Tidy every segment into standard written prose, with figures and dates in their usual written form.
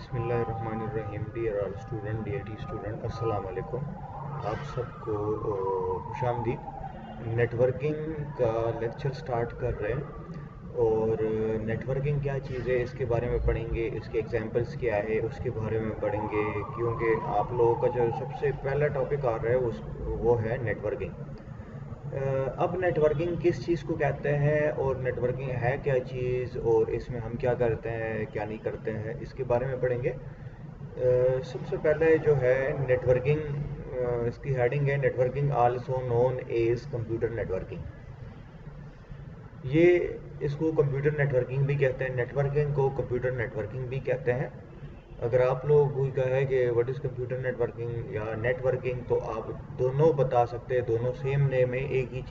बिस्मिल्लाहिर्रहमानिर्रहीम। Dear all student, DAT student, अस्सलाम वालेकुम। आप सबको खुशामदीद। नेटवर्किंग का लेक्चर स्टार्ट कर रहे हैं और नेटवर्किंग क्या चीज़ है इसके बारे में पढ़ेंगे, इसके एग्जांपल्स क्या है उसके बारे में पढ़ेंगे, क्योंकि आप लोगों का जो सबसे पहला टॉपिक आ रहा है वो है नेटवर्किंग। अब नेटवर्किंग किस चीज़ को कहते हैं और नेटवर्किंग है क्या चीज़ और इसमें हम क्या करते हैं क्या नहीं करते हैं इसके बारे में पढ़ेंगे। सबसे पहले जो है नेटवर्किंग, इसकी हेडिंग है networking also known as computer networking. ये इसको कंप्यूटर नेटवर्किंग भी कहते हैं, नेटवर्किंग को कंप्यूटर नेटवर्किंग भी कहते हैं। अगर आप लोग कोई कहे कि व्हाट इज़ कंप्यूटर नेटवर्किंग या नेटवर्किंग, तो आप दोनों बता सकते हैं, दोनों सेम नेम है, एक ही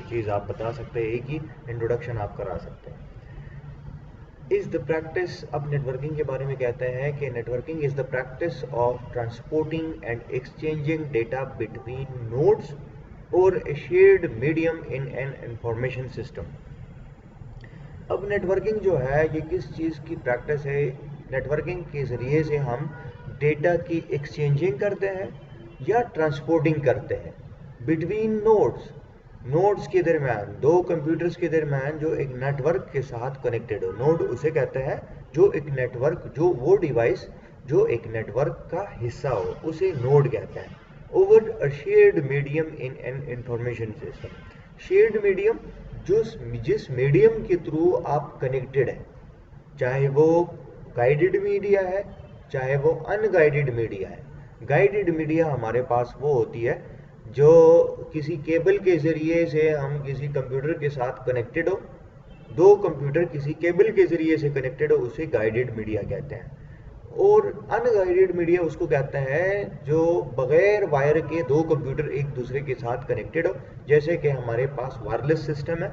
चीज़ आप बता सकते हैं, एक ही इंट्रोडक्शन आप करा सकते हैं। इज़ द प्रैक्टिस, अब नेटवर्किंग के बारे में कहते हैं कि networking is the practice of transporting and exchanging data between nodes और a shared medium in an information system. अब नेटवर्किंग जो है ये किस चीज़ की प्रैक्टिस है? नेटवर्किंग के ज़रिए से हम डेटा की एक्सचेंजिंग करते हैं या ट्रांसपोर्टिंग करते हैं बिटवीन नोड्स के दरमियान, दो कंप्यूटर्स के दरमियान जो एक नेटवर्क के साथ कनेक्टेड हो। नोड उसे कहते हैं जो एक नेटवर्क, जो वो डिवाइस जो एक नेटवर्क का हिस्सा हो उसे नोड कहते हैं। Over a shared medium in an information system. Shared medium, जिस मीडियम के थ्रू आप कनेक्टेड हैं, चाहे वो गाइडेड मीडिया है चाहे वो अनगाइडेड मीडिया है। गाइडेड मीडिया हमारे पास वो होती है जो किसी केबल के ज़रिए से हम किसी कंप्यूटर के साथ कनेक्टेड हो, दो कंप्यूटर किसी केबल के ज़रिए से कनेक्टेड हो, उसे गाइडेड मीडिया कहते हैं। और अनगाइडेड मीडिया उसको कहते हैं जो बगैर वायर के दो कंप्यूटर एक दूसरे के साथ कनेक्टेड हो, जैसे कि हमारे पास वायरलेस सिस्टम है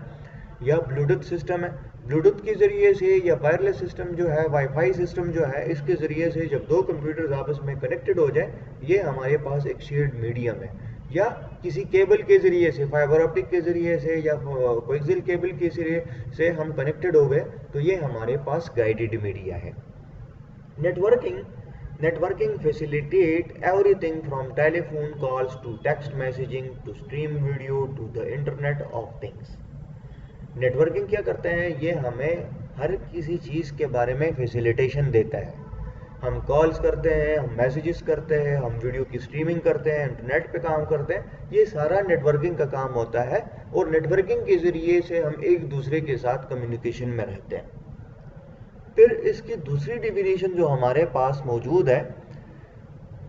या ब्लूटूथ सिस्टम है। ब्लूटूथ के ज़रिए से या वायरलेस सिस्टम जो है, वाईफाई सिस्टम जो है, इसके ज़रिए से जब दो कंप्यूटर्स आपस में कनेक्टेड हो जाए, ये हमारे पास एक शेयर्ड मीडियम है। या किसी केबल के ज़रिए से, फाइबर ऑप्टिक के ज़रिए से या कोएक्सियल केबल के ज़रिए से हम कनेक्टेड हो गए, तो ये हमारे पास गाइडेड मीडिया है। Networking facilitate everything from telephone calls to text messaging to stream video to the internet of things. Networking क्या करते हैं? ये हमें हर किसी चीज़ के बारे में फैसिलिटेशन देता है। हम कॉल्स करते हैं, हम मैसेजेस करते हैं, हम वीडियो की स्ट्रीमिंग करते हैं, इंटरनेट पे काम करते हैं, ये सारा नेटवर्किंग का काम होता है। और नेटवर्किंग के ज़रिए से हम एक दूसरे के साथ कम्युनिकेशन में रहते हैं। फिर इसकी दूसरी डिफिनेशन जो हमारे पास मौजूद है,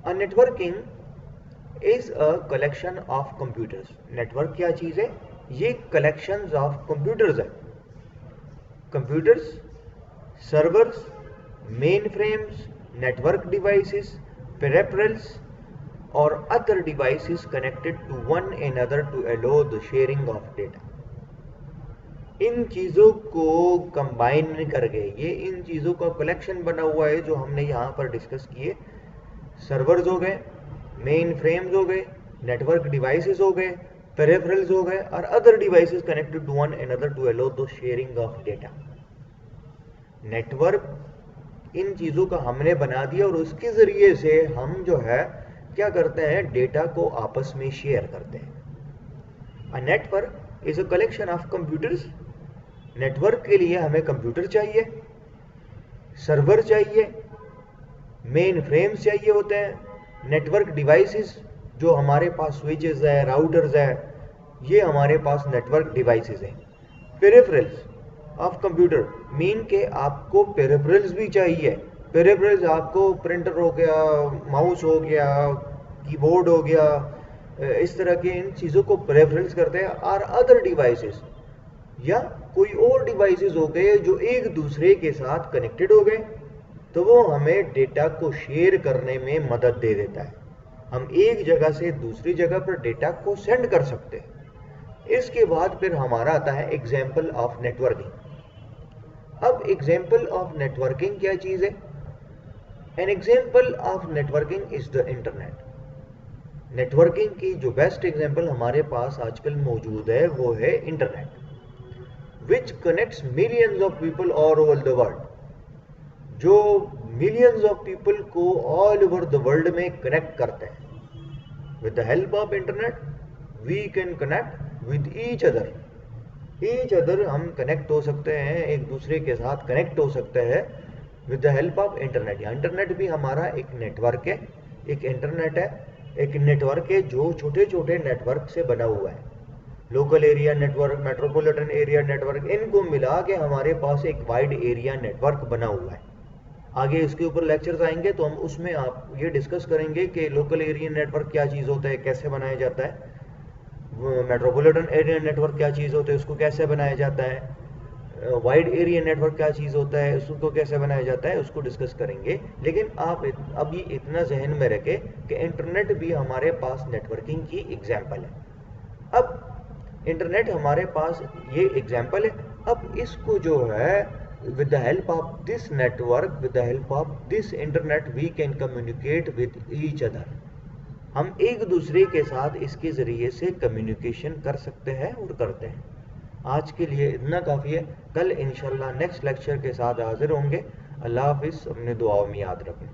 a networking is a collection of computers. Network क्या चीज़ है? ये कलेक्शंस ऑफ कंप्यूटर्स है। Computers, servers, mainframes, network devices, peripherals और other devices connected to one another to allow the sharing of data. इन चीज़ों को कंबाइन करके ये इन चीज़ों का कलेक्शन बना हुआ है जो हमने यहाँ पर डिस्कस किए। सर्वर्स हो गए, मेन फ्रेम्स हो गए, नेटवर्क डिवाइसेस हो गए, पेरिफेरल्स हो गए और other devices connected to one another to allow the sharing of data. Network इन चीज़ों का हमने बना दिया और उसके ज़रिए से हम जो है क्या करते हैं, डेटा को आपस में शेयर करते हैं। A network is a collection of computers. Network के लिए हमें कंप्यूटर चाहिए, सर्वर चाहिए, मेन फ्रेम्स चाहिए होते हैं, नेटवर्क डिवाइसेस जो हमारे पास स्विचेस है, राउटर्स है, ये हमारे पास नेटवर्क डिवाइसेस हैं। पेरिफेरल्स ऑफ कंप्यूटर मीन के आपको पेरिफेरल्स भी चाहिए। पेरिफेरल्स आपको प्रिंटर हो गया, माउस हो गया, कीबोर्ड हो गया, इस तरह के इन चीज़ों को पेरिफेरल्स करते हैं। और अदर डिवाइसेस या कोई और डिवाइसेस हो गए जो एक दूसरे के साथ कनेक्टेड हो गए, तो वो हमें डेटा को शेयर करने में मदद दे देता है। हम एक जगह से दूसरी जगह पर डेटा को सेंड कर सकते हैं। इसके बाद फिर हमारा आता है एग्जाम्पल ऑफ नेटवर्किंग। अब एग्जाम्पल ऑफ नेटवर्किंग क्या चीज़ है? An example of networking is the internet. Networking की जो बेस्ट एग्जाम्पल हमारे पास आजकल मौजूद है वो है internet, which connects millions of people all over the world, जो मिलियंस ऑफ पीपल को ऑल ओवर द वर्ल्ड में कनेक्ट करते हैं। With the help of internet we can connect with each other हम कनेक्ट हो सकते हैं, एक दूसरे के साथ कनेक्ट हो सकते हैं with the help of internet. या इंटरनेट भी हमारा एक नेटवर्क है, एक इंटरनेट है, एक नेटवर्क है जो छोटे छोटे नेटवर्क से बना हुआ है। Local area network, metropolitan area network, इनको मिला के हमारे पास एक वाइड एरिया नेटवर्क बना हुआ है। आगे इसके ऊपर लेक्चर्स आएंगे तो हम उसमें आप ये डिस्कस करेंगे कि लोकल एरिया नेटवर्क क्या चीज़ होता है, कैसे बनाया जाता है, मेट्रोपॉलिटन एरिया नेटवर्क क्या चीज़ होता है, उसको कैसे बनाया जाता है, वाइड एरिया नेटवर्क क्या चीज़ होता है, उसको कैसे बनाया जाता है, उसको डिस्कस करेंगे। लेकिन आप अभी इतना जहन में रखें कि इंटरनेट भी हमारे पास नेटवर्किंग की एग्जाम्पल है। अब इंटरनेट हमारे पास ये एग्जाम्पल है, अब इसको जो है with the help of this network, with the help of this internet we can communicate with each other। हम एक दूसरे के साथ इसके ज़रिए से कम्युनिकेशन कर सकते हैं और करते हैं। आज के लिए इतना काफ़ी है, कल इंशाल्लाह नेक्स्ट लेक्चर के साथ हाजिर होंगे। अल्लाह हाफिज़, अपने दुआओं में याद रखें।